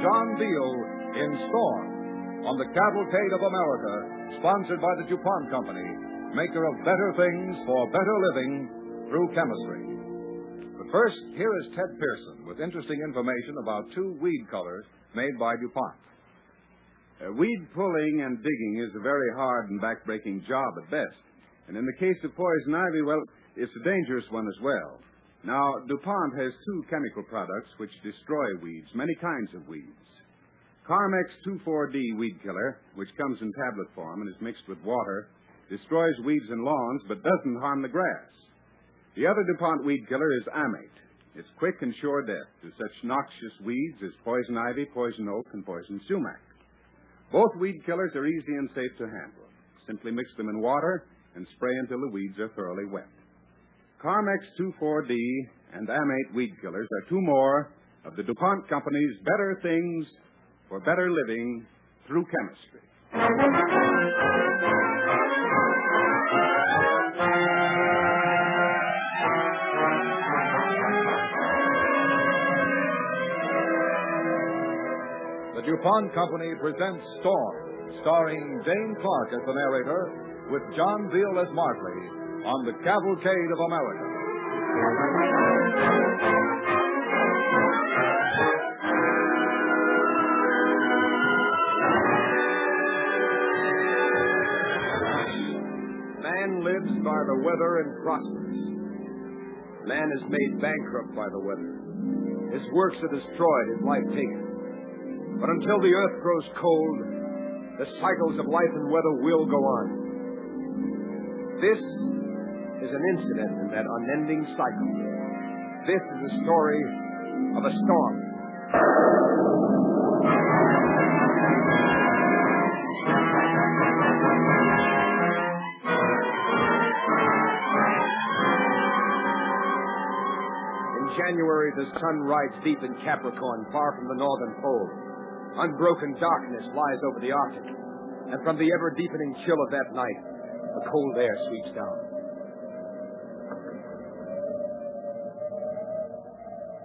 John Beal in Storm on the Cavalcade of America, sponsored by the DuPont Company, maker of better things for better living through chemistry. But first, here is Ted Pearson with interesting information about two weed colors made by DuPont. Weed pulling and digging is a very hard and backbreaking job at best. And in the case of poison ivy, well, it's a dangerous one as well. Now, DuPont has two chemical products which destroy weeds, many kinds of weeds. Carmex 2,4-D weed killer, which comes in tablet form and is mixed with water, destroys weeds in lawns but doesn't harm the grass. The other DuPont weed killer is Amate. It's quick and sure death to such noxious weeds as poison ivy, poison oak, and poison sumac. Both weed killers are easy and safe to handle. Simply mix them in water and spray until the weeds are thoroughly wet. Carmex 2,4-D and Amate weed killers are two more of the DuPont Company's better things for better living through chemistry. The DuPont Company presents Storm, starring Jane Clark as the narrator, with John Beal as Martley, on the Cavalcade of America. Man lives by the weather and prospers. Man is made bankrupt by the weather. His works are destroyed, his life taken. But until the earth grows cold, the cycles of life and weather will go on. This is an incident in that unending cycle. This is the story of a storm. In January, the sun rides deep in Capricorn, far from the northern pole. Unbroken darkness lies over the Arctic, and from the ever-deepening chill of that night, the cold air sweeps down.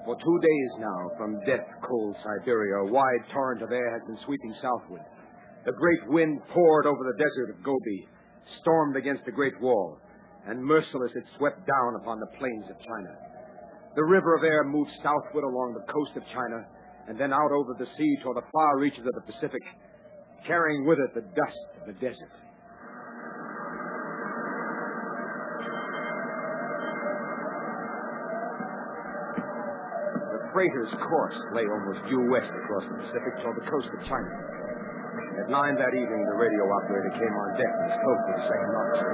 For 2 days now, from death-cold Siberia, a wide torrent of air has been sweeping southward. The great wind poured over the desert of Gobi, stormed against the Great Wall, and merciless it swept down upon the plains of China. The river of air moved southward along the coast of China, and then out over the sea toward the far reaches of the Pacific, carrying with it the dust of the desert. The freighter's course lay almost due west across the Pacific toward the coast of China. At 9 that evening, the radio operator came on deck and spoke with the second officer.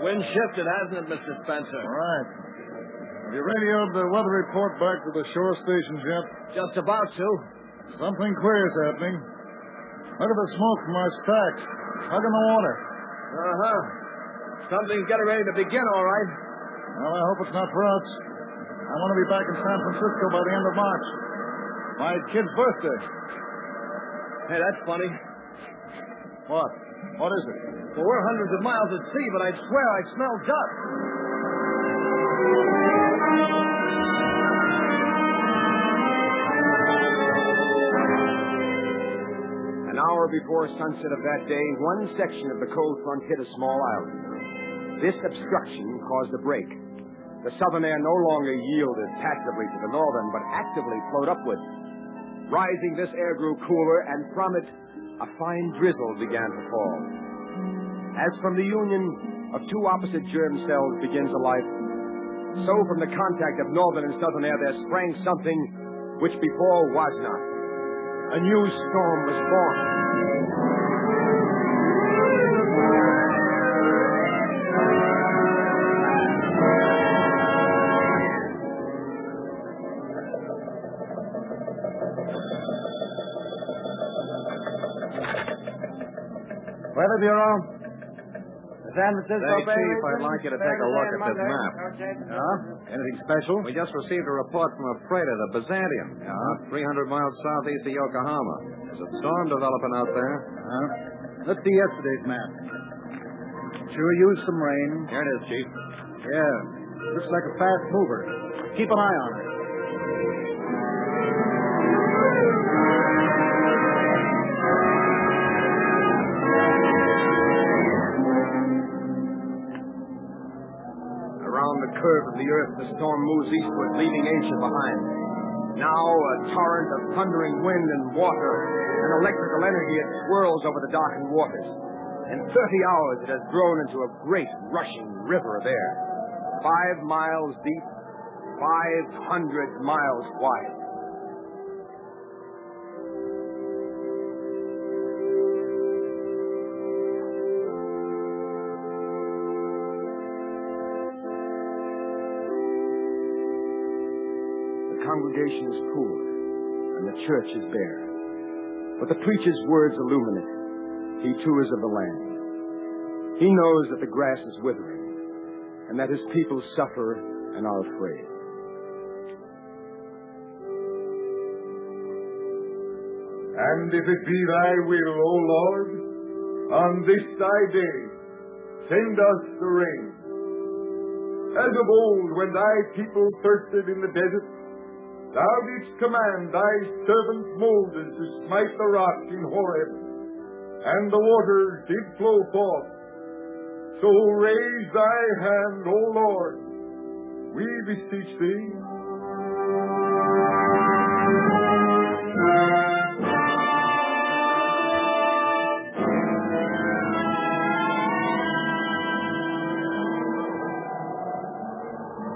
Wind shifted, hasn't it, Mr. Spencer? Right. Have you radioed the weather report back to the shore stations yet? Just about to. Something queer is happening. Look at the smoke from our stacks. Look in the water. Uh-huh. Something's getting ready to begin, all right. Well, I hope it's not for us. I want to be back in San Francisco by the end of March. My kid's birthday. Hey, that's funny. What? What is it? Well, we're hundreds of miles at sea, but I'd swear I smell dust. An hour before sunset of that day, one section of the cold front hit a small island. This obstruction caused a break. The southern air no longer yielded passively to the northern, but actively flowed upward. Rising, this air grew cooler, and from it, a fine drizzle began to fall. As from the union of two opposite germ cells begins a life, so from the contact of northern and southern air there sprang something which before was not. A new storm was born. Weather Bureau? San Francisco Say, Bay. Chief, I'd like you to take a look at this map. Yeah? Anything special? We just received a report from a freighter, the Byzantium. 300 miles southeast of Yokohama. There's a storm developing out there. Let's see yesterday's map. Sure used some rain. Here it is, Chief. Yeah. Looks like a fast mover. Keep an eye on it. Around the curve of the earth, the storm moves eastward, leaving Asia behind. Now a torrent of thundering wind and water and electrical energy, it swirls over the darkened waters. In 30 hours, it has grown into a great rushing river of air. 5 miles deep, 500 miles wide. The congregation is poor, and the church is bare. But the preacher's words illumine it. He too is of the land. He knows that the grass is withering, and that his people suffer and are afraid. And if it be thy will, O Lord, on this thy day, send us the rain. As of old, when thy people thirsted in the desert, thou didst command thy servant Moses to smite the rock in Horeb, and the waters did flow forth. So raise thy hand, O Lord, we beseech thee.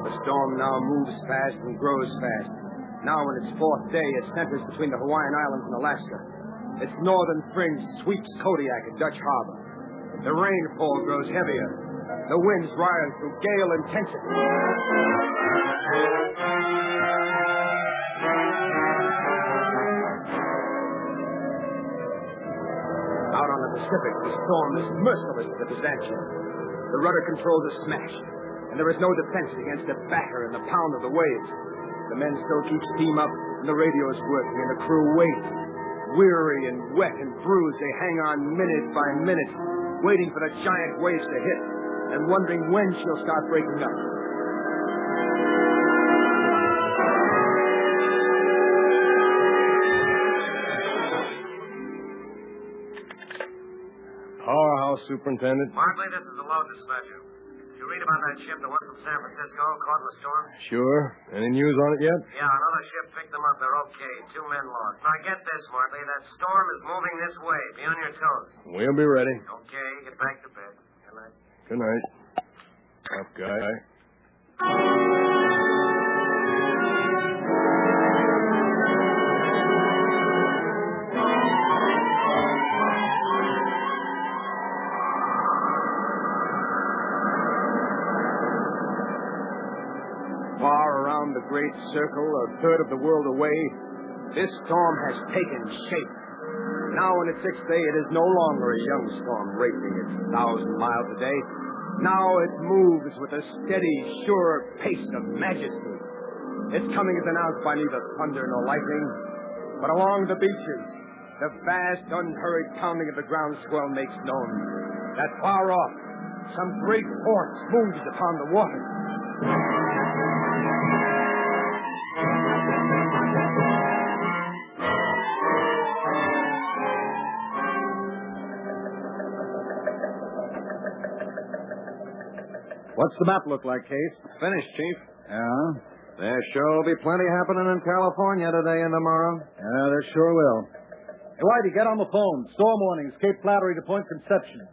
The storm now moves fast and grows fast. Now in its 4th day, it centers between the Hawaiian Islands and Alaska. Its northern fringe sweeps Kodiak and Dutch Harbor. The rainfall grows heavier. The winds rise to gale intensity. Out on the Pacific, the storm is merciless to the Byzantium. The rudder controls are smashed, and there is no defense against the batter and the pound of the waves. The men still keep steam up, and the radio is working, and the crew waits. Weary and wet and bruised, they hang on minute by minute, waiting for the giant waves to hit, and wondering when she'll start breaking up. Powerhouse Superintendent. Markley, this is the load dispatcher. Did you read about that ship that went from San Francisco, caught in the storm? Sure. Any news on it yet? Yeah, another ship picked them up. They're okay. 2 men lost. Now, get this, Markley. That storm is moving this way. Be on your toes. We'll be ready. Okay, get back to bed. Good night. Good night. Up, guy. Far around the great circle, a third of the world away, this storm has taken shape. Now in its 6th day, it is no longer a young storm racing its 1,000 miles a day. Now it moves with a steady, sure pace of majesty. Its coming is announced by neither thunder nor lightning, but along the beaches, the vast, unhurried pounding of the ground swell makes known that far off, some great force moves upon the water. What's the map look like, Case? Finished, Chief. Yeah? There sure will be plenty happening in California today and tomorrow. Yeah, there sure will. Hey, Whitey, get on the phone. Storm warnings, Cape Flattery to Point Conception.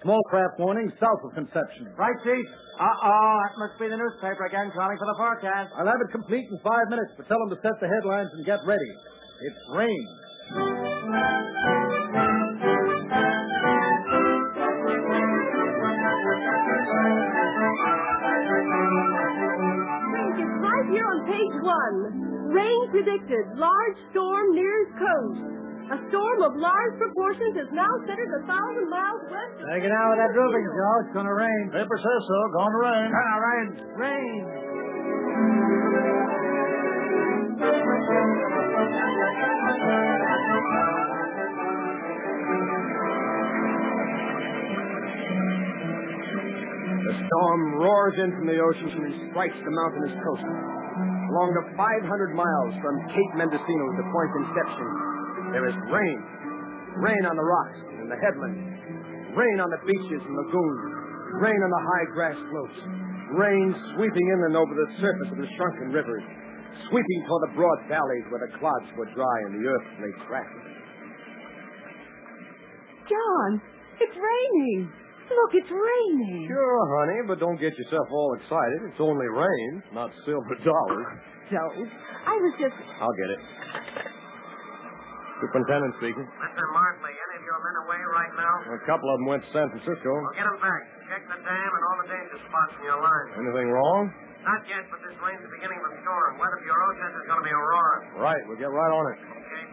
Small craft warnings, south of Conception. Right, Chief. That must be the newspaper again calling for the forecast. I'll have it complete in 5 minutes, but tell them to set the headlines and get ready. It's rain. It's right here on page 1. Rain predicted. Large storm nears coast. A storm of large proportions is now centered 1,000 miles west. Take it out with that roofing, Joe. It's going to rain. Paper says so. Going to rain. Rain. Rain. The storm roars in from the ocean and strikes the mountainous coast. Along the 500 miles from Cape Mendocino to Point Conception, there is rain. Rain on the rocks and the headlands. Rain on the beaches and lagoons. Rain on the high grass slopes. Rain sweeping in and over the surface of the shrunken rivers. Sweeping toward the broad valleys where the clods were dry and the earth lay cracked. John, it's raining. Look, it's raining. Sure, honey, but don't get yourself all excited. It's only rain, not silver dollars. Joe, I was just... I'll get it. Superintendent speaking. Mr. Martley, any of your men away right now? A couple of them went to San Francisco. Well, get them back. Check the dam and all the danger spots in your line. Anything wrong? Not yet, but this rain's the beginning of a storm. Weather Bureau says it's going to be a roar. Right, we'll get right on it. Okay.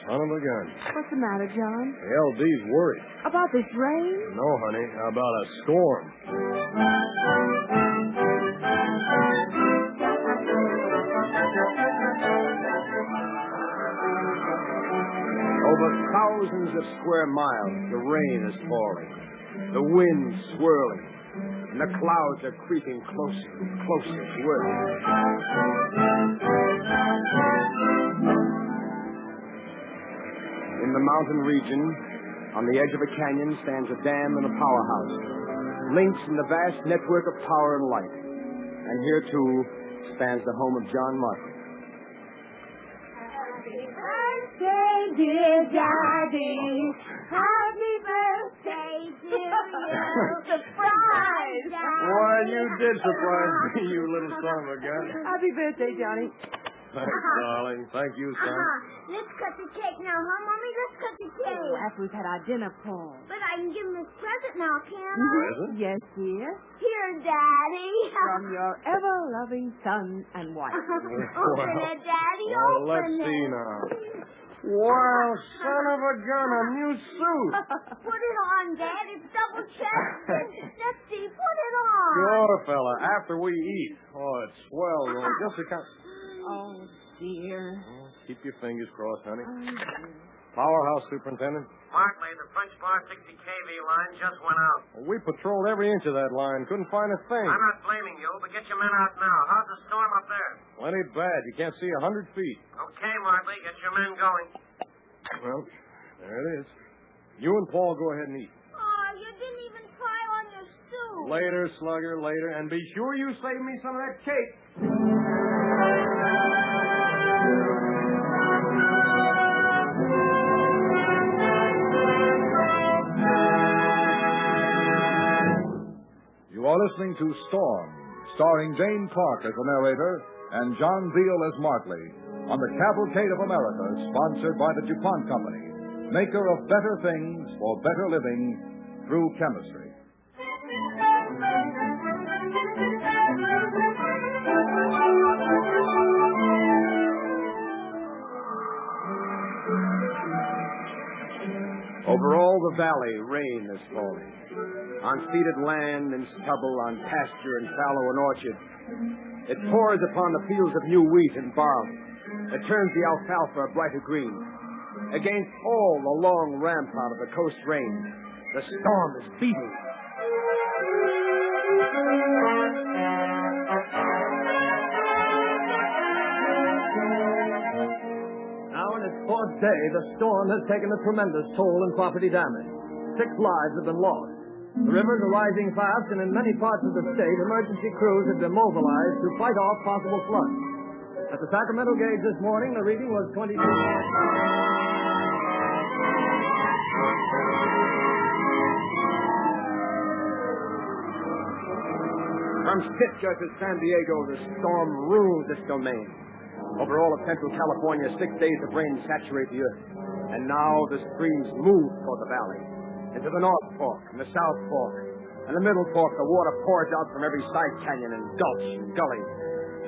Son of a gun. What's the matter, John? The LD's worried. About this rain? No, honey, about a storm. Over thousands of square miles, the rain is falling. The wind swirling. And the clouds are creeping closer and closer to Earth. In the mountain region, on the edge of a canyon, stands a dam and a powerhouse. Links in the vast network of power and light. And here, too, stands the home of John Martin. Happy birthday, dear Daddy. Happy birthday to you. Surprise! Why, you did surprise me, you little son of a gun. Happy birthday, Johnny. Thanks, darling. Thank you, son. Let's cut the cake now, huh, Mommy? Let's cut the cake. After we've had our dinner, Paul. But I can give him his present now, can't I? Present? Yes, dear. Here, Daddy. From your ever-loving son and wife. Open it, Daddy. Well, Open let's it. see now. Well, son of a gun, a new suit. Put it on, Dad. It's double-chested. Let's see. Put it on. Sure, fella. After we eat. Oh, it's swell, though. Just a kind. Oh, dear. Oh, keep your fingers crossed, honey. Oh, dear. Powerhouse, Superintendent. Martley, the French bar 60 kV line just went out. Well, we patrolled every inch of that line. Couldn't find a thing. I'm not blaming you, but get your men out now. How's the storm up there? Plenty bad. You can't see 100 feet. Okay, Martley, get your men going. Well, there it is. You and Paul go ahead and eat. Oh, you didn't even try on your suit. Later, Slugger, later. And be sure you save me some of that cake. You are listening to Storm, starring Jane Clark as the narrator and John Veal as Martley, on the Cavalcade of America, sponsored by the DuPont Company, maker of better things for better living through chemistry. Over all the valley, rain is falling. On seeded land and stubble, on pasture and fallow and orchard. It pours upon the fields of new wheat and barley. It turns the alfalfa a brighter green. Against all the long rampart of the coast range, the storm is beating. Now in its fourth day, the storm has taken a tremendous toll in property damage. 6 lives have been lost. The rivers are rising fast, and in many parts of the state, emergency crews have been mobilized to fight off possible floods. At the Sacramento gauge this morning, the reading was 22. From Sitka to San Diego, the storm rules this domain. Over all of central California, 6 days of rain saturate the earth. And now the streams move toward the valley. Into the North Fork and the South Fork. And the Middle Fork, the water pours out from every side canyon and gulch and gully.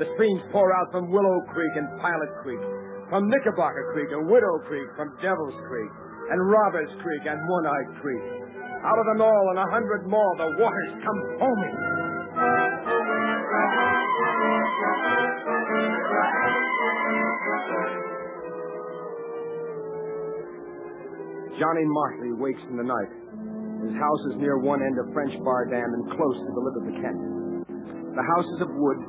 The streams pour out from Willow Creek and Pilot Creek, from Knickerbocker Creek and Widow Creek, from Devil's Creek and Robbers Creek and One-Eyed Creek. Out of them all and 100 more, the waters come foaming. Johnny Martley wakes in the night. His house is near one end of French Bar Dam and close to the lip of the canyon. The house is of wood,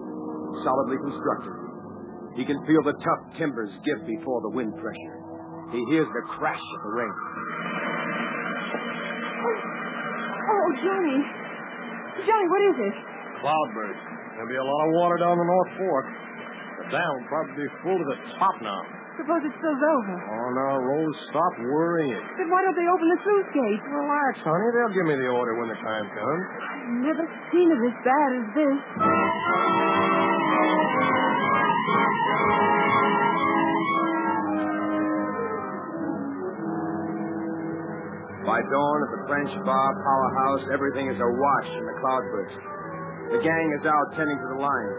solidly constructed. He can feel the tough timbers give before the wind pressure. He hears the crash of the rain. Oh, Johnny. Johnny, what is it? Cloudburst. There'll be a lot of water down the North Fork. The dam will probably be full to the top now. Suppose it spills over. Oh, now, Rose, stop worrying. Then why don't they open the sluice gate? Relax, honey. They'll give me the order when the time comes. I've never seen it as bad as this. By dawn at the French Bar powerhouse, everything is awash in the cloudburst. The gang is out tending to the line.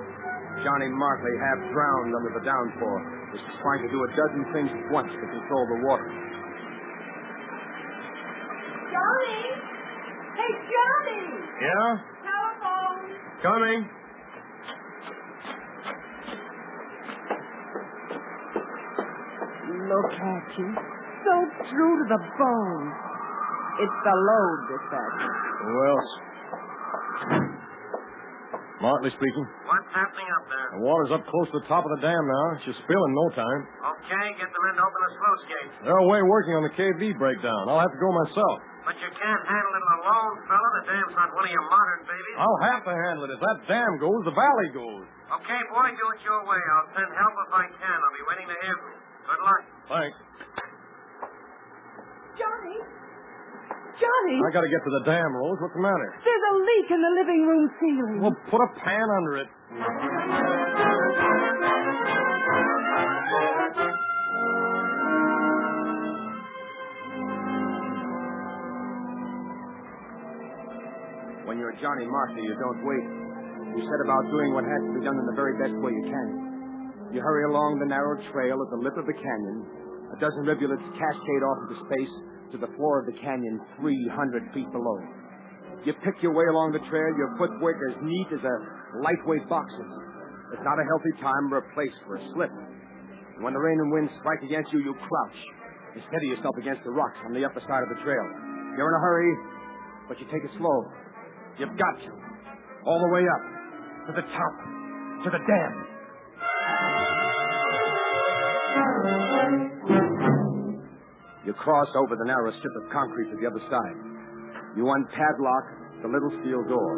Johnny Markley, half drowned under the downpour, is trying to do a dozen things at once to control the water. Johnny! Hey, Johnny! Yeah? Telephone! Coming. Look at you. So true to the bone. It's the load, dispatcher. Well, Martley speaking. What's happening up there? The water's up close to the top of the dam now. It should spill in no time. Okay, get the men to open the sluice gate. They're away working on the KV breakdown. I'll have to go myself. But you can't handle it alone, fella. The dam's not one of your modern babies. I'll have to handle it. If that dam goes, the valley goes. Okay, boy, do it your way. I'll send help if I can. I'll be waiting to hear from you. Good luck. Thanks. Johnny! Johnny! I gotta get to the dam, Rose. What's the matter? There's a leak in the living room ceiling. Well, put a pan under it. When you're Johnny Markley, you don't wait. You set about doing what has to be done in the very best way you can. You hurry along the narrow trail at the lip of the canyon. A dozen rivulets cascade off into space to the floor of the canyon 300 feet below. You pick your way along the trail, your footwork as neat as a lightweight boxer's. It's not a healthy time or a place for a slip. And when the rain and wind strike against you, you crouch and steady yourself against the rocks on the upper side of the trail. You're in a hurry, but you take it slow. You've got to. All the way up. To the top. To the dam. You cross over the narrow strip of concrete to the other side. You unpadlock the little steel door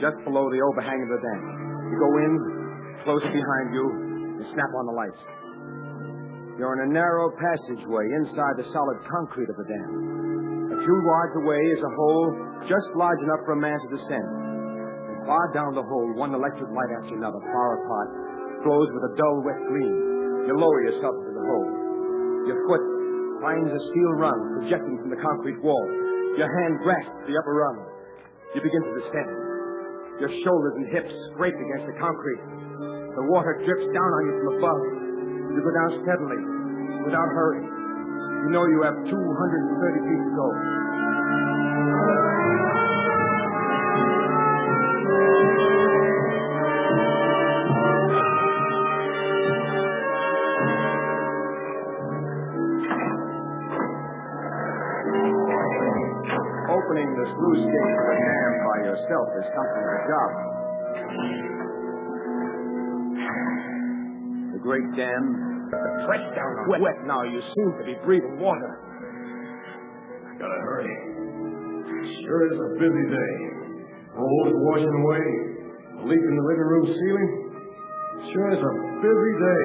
just below the overhang of the dam. You go in, close it behind you, and snap on the lights. You're in a narrow passageway inside the solid concrete of the dam. A few yards away is a hole just large enough for a man to descend. And far down the hole, one electric light after another, far apart, glows with a dull, wet gleam. You lower yourself into the hole. Your foot finds a steel rung projecting from the concrete wall. Your hand grasps the upper rung. You begin to descend. Your shoulders and hips scrape against the concrete. The water drips down on you from above. You go down steadily, without hurry. You know you have 230 feet to go. Opening the sluice gate of the dam by yourself is something of a job. The great dam, pressed down on wet now. You seem to be breathing water. I gotta hurry. Sure is a busy day. Roads washing away. A leak in the living room ceiling. Sure is a busy day.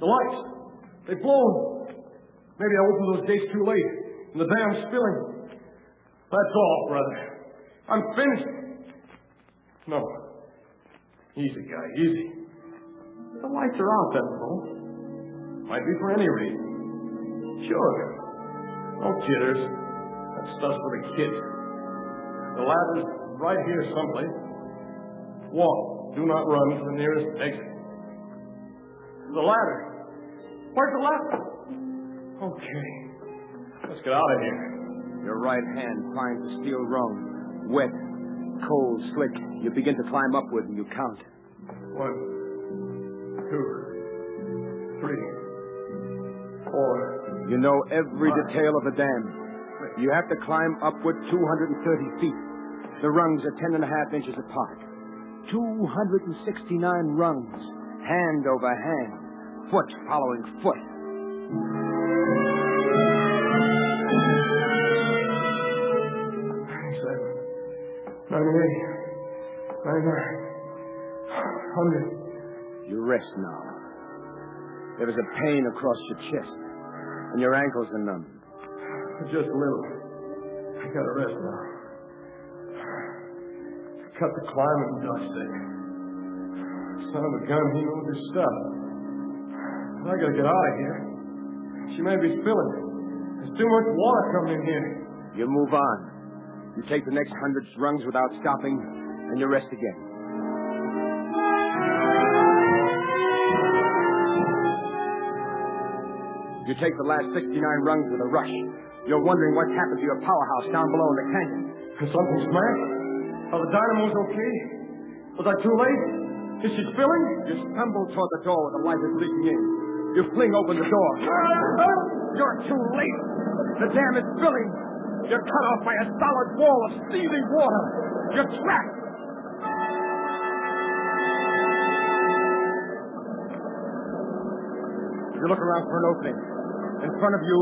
The lights, they've blown. Maybe I opened those gates too late, and the dam's spilling. That's all, brother. I'm finished. No. Easy, guy, easy. The lights are out, that's all. Might be for any reason. Sure. No jitters. That stuff's for the kids. The ladder's right here someplace. Walk. Do not run to the nearest exit. The ladder. Where's the ladder? Okay. Let's get out of here. Your right hand finds the steel rung. Wet, cold, slick. You begin to climb upward and you count. 1, 2, 3, 4. You know every detail of the dam. You have to climb upward 230 feet. The rungs are 10.5 inches apart. 269 rungs, hand over hand, foot following foot. You rest now. There is a pain across your chest, and your ankles are numb. Just a little. I gotta rest now. Cut the climb and Doc said. Son of a gun, he knows his stuff. I gotta get out of here. She may be spilling. There's too much water coming in here. You move on. You take the next 100 rungs without stopping, and you rest again. You take the last 69 rungs with a rush. You're wondering what's happened to your powerhouse down below in the canyon. Has something smashed? Are the dynamos okay? Was I too late? Is she spilling? You stumble toward the door where the light is leaking in. You fling open the door. You're too late. The dam is filling. You're cut off by a solid wall of seething water. You're trapped. You look around for an opening. In front of you,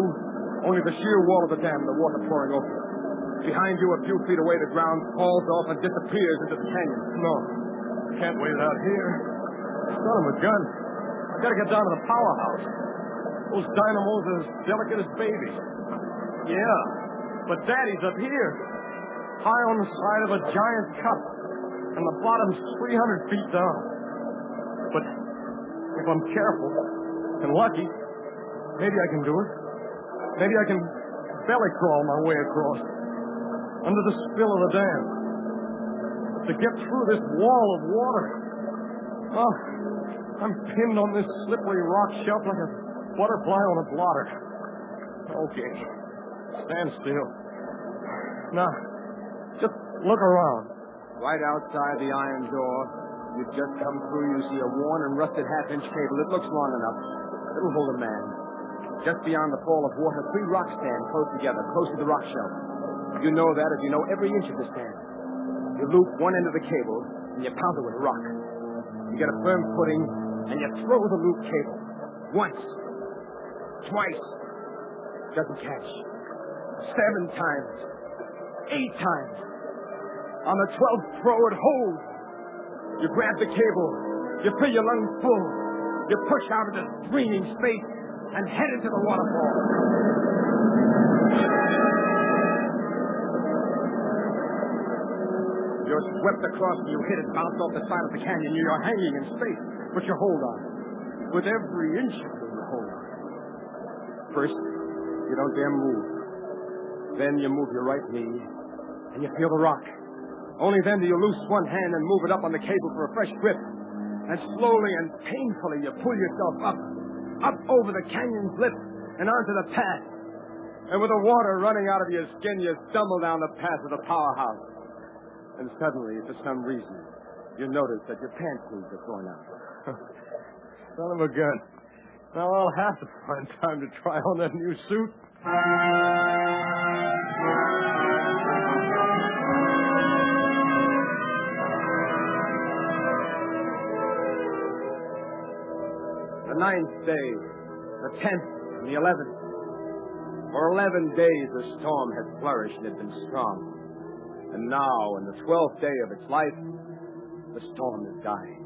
only the sheer wall of the dam, the water pouring over. Behind you, a few feet away, the ground falls off and disappears into the canyon. No, can't wait out here. Son of a gun. I gotta get down to the powerhouse. Those dynamos are as delicate as babies. Yeah, but Daddy's up here, high on the side of a giant cup, and the bottom's 300 feet down. But if I'm careful and lucky, maybe I can do it. Maybe I can belly crawl my way across under the spill of the dam to get through this wall of water. Oh, I'm pinned on this slippery rock shelf like a butterfly on a blotter. Okay, stand still. Now, just look around. Right outside the iron door, you've just come through, you see a worn and rusted half-inch cable. It looks long enough. It'll hold a man. Just beyond the fall of water, 3 rocks stand close together, close to the rock shelf. You know that as you know every inch of the stand. You loop one end of the cable, and you pound it with a rock. You get a firm footing, and you throw the loop cable. Once. Twice. Doesn't catch. 7 times. 8 times. On the 12th throw, it holds. You grab the cable. You fill your lungs full. You push out into screaming space and head into the waterfall. You're swept across and you hit it, bounce off the side of the canyon. You're hanging in space, but you hold on. With every inch of you, you hold on. First, you don't dare move. Then you move your right knee, and you feel the rock. Only then do you loose one hand and move it up on the cable for a fresh grip. And slowly and painfully you pull yourself up over the canyon's lip and onto the path. And with the water running out of your skin, you stumble down the path of the powerhouse. And suddenly, for some reason, you notice that your pants sleeves are torn out. Son of a gun. Now I'll have to find time to try on that new suit. The 9th day, the 10th, and the 11th. For 11 days the storm had flourished and had been strong. And now, in the 12th day of its life, the storm is dying.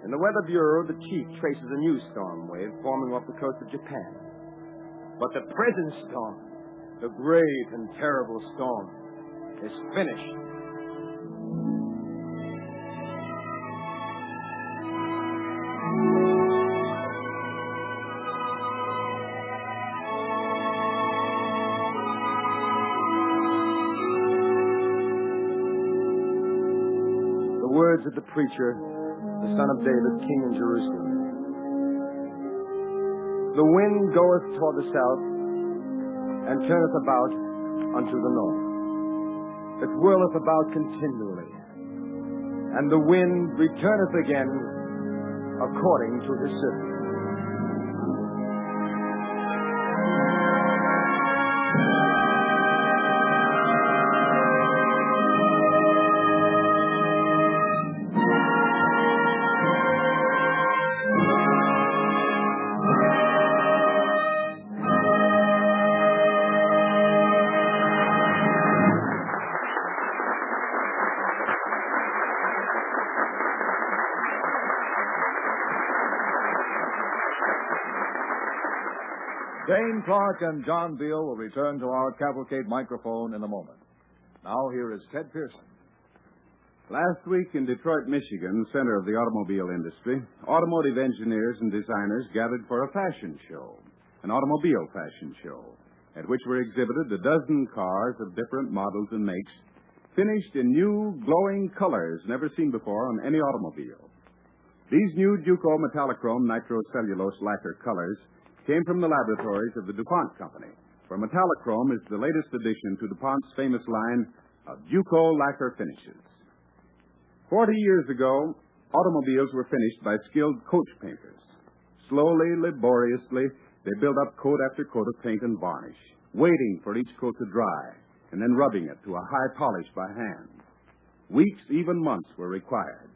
In the Weather Bureau, the chief traces a new storm wave forming off the coast of Japan. But the present storm, the great and terrible storm, is finished. Words of the preacher, the son of David, king in Jerusalem. The wind goeth toward the south, and turneth about unto the north. It whirleth about continually, and the wind returneth again according to his service. Dane Clark and John Beale will return to our Cavalcade microphone in a moment. Now, here is Ted Pearson. Last week in Detroit, Michigan, center of the automobile industry, automotive engineers and designers gathered for a fashion show, an automobile fashion show, at which were exhibited a dozen cars of different models and makes, finished in new, glowing colors never seen before on any automobile. These new Duco metallochrome nitrocellulose lacquer colors came from the laboratories of the DuPont company, where metallochrome is the latest addition to DuPont's famous line of Duco lacquer finishes. 40 years ago, automobiles were finished by skilled coach painters. Slowly, laboriously, they built up coat after coat of paint and varnish, waiting for each coat to dry, and then rubbing it to a high polish by hand. Weeks, even months, were required.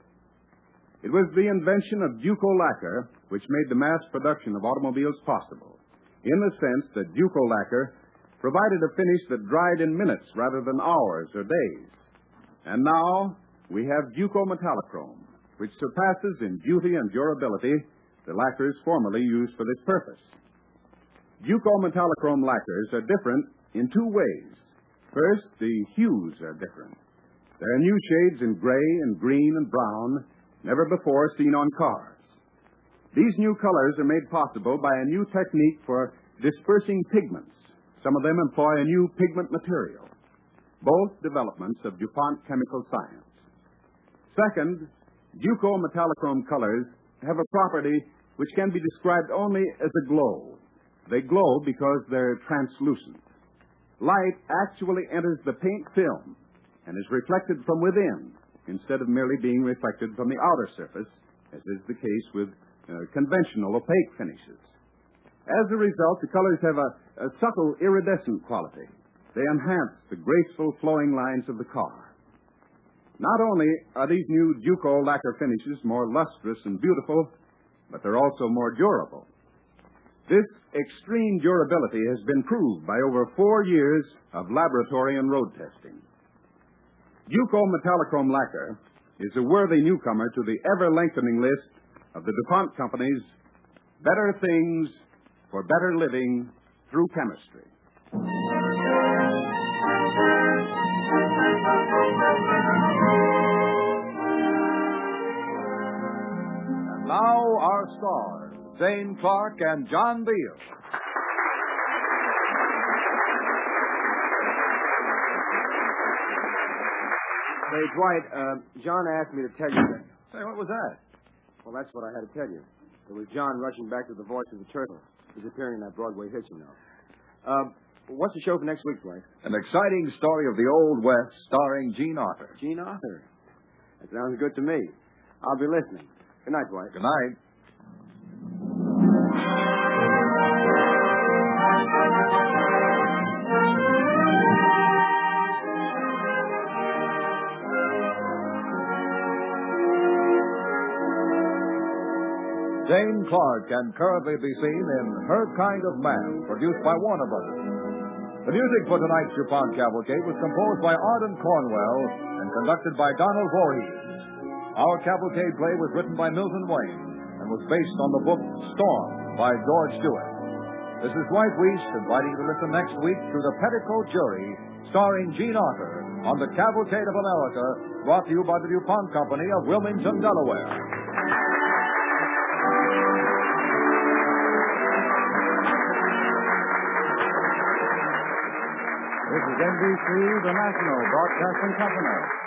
It was the invention of Duco lacquer which made the mass production of automobiles possible, in the sense that Duco lacquer provided a finish that dried in minutes rather than hours or days. And now we have Duco metallochrome, which surpasses in beauty and durability the lacquers formerly used for this purpose. Duco metallochrome lacquers are different in two ways. First, the hues are different. There are new shades in gray and green and brown, never before seen on cars. These new colors are made possible by a new technique for dispersing pigments. Some of them employ a new pigment material, both developments of DuPont chemical science. Second, Duco metallochrome colors have a property which can be described only as a glow. They glow because they're translucent. Light actually enters the paint film and is reflected from within instead of merely being reflected from the outer surface, as is the case with conventional opaque finishes. As a result, the colors have a subtle iridescent quality. They enhance the graceful flowing lines of the car. Not only are these new Duco lacquer finishes more lustrous and beautiful, but they're also more durable. This extreme durability has been proved by over 4 years of laboratory and road testing. Duco metallochrome lacquer is a worthy newcomer to the ever-lengthening list of the DuPont Company's better things for better living through chemistry. And now our stars, Dane Clark and John Beale. Say, Dwight, John asked me to tell you that. Say, what was that? Well, that's what I had to tell you. It was John rushing back to the voice of the turtle. He's appearing in that Broadway hit, you know. What's the show for next week, Dwight? An exciting story of the Old West starring Gene Arthur. Gene Arthur? That sounds good to me. I'll be listening. Good night, Dwight. Good night. Dane Clark can currently be seen in Her Kind of Man, produced by Warner Brothers. The music for tonight's DuPont Cavalcade was composed by Arden Cornwell and conducted by Donald Voorhees. Our cavalcade play was written by Milton Wayne and was based on the book Storm by George Stewart. This is Dwight Weiss inviting you to listen next week to The Petticoat Jury, starring Gene Arthur, on the Cavalcade of America, brought to you by the DuPont Company of Wilmington, Delaware. This is NBC, the National Broadcasting Company.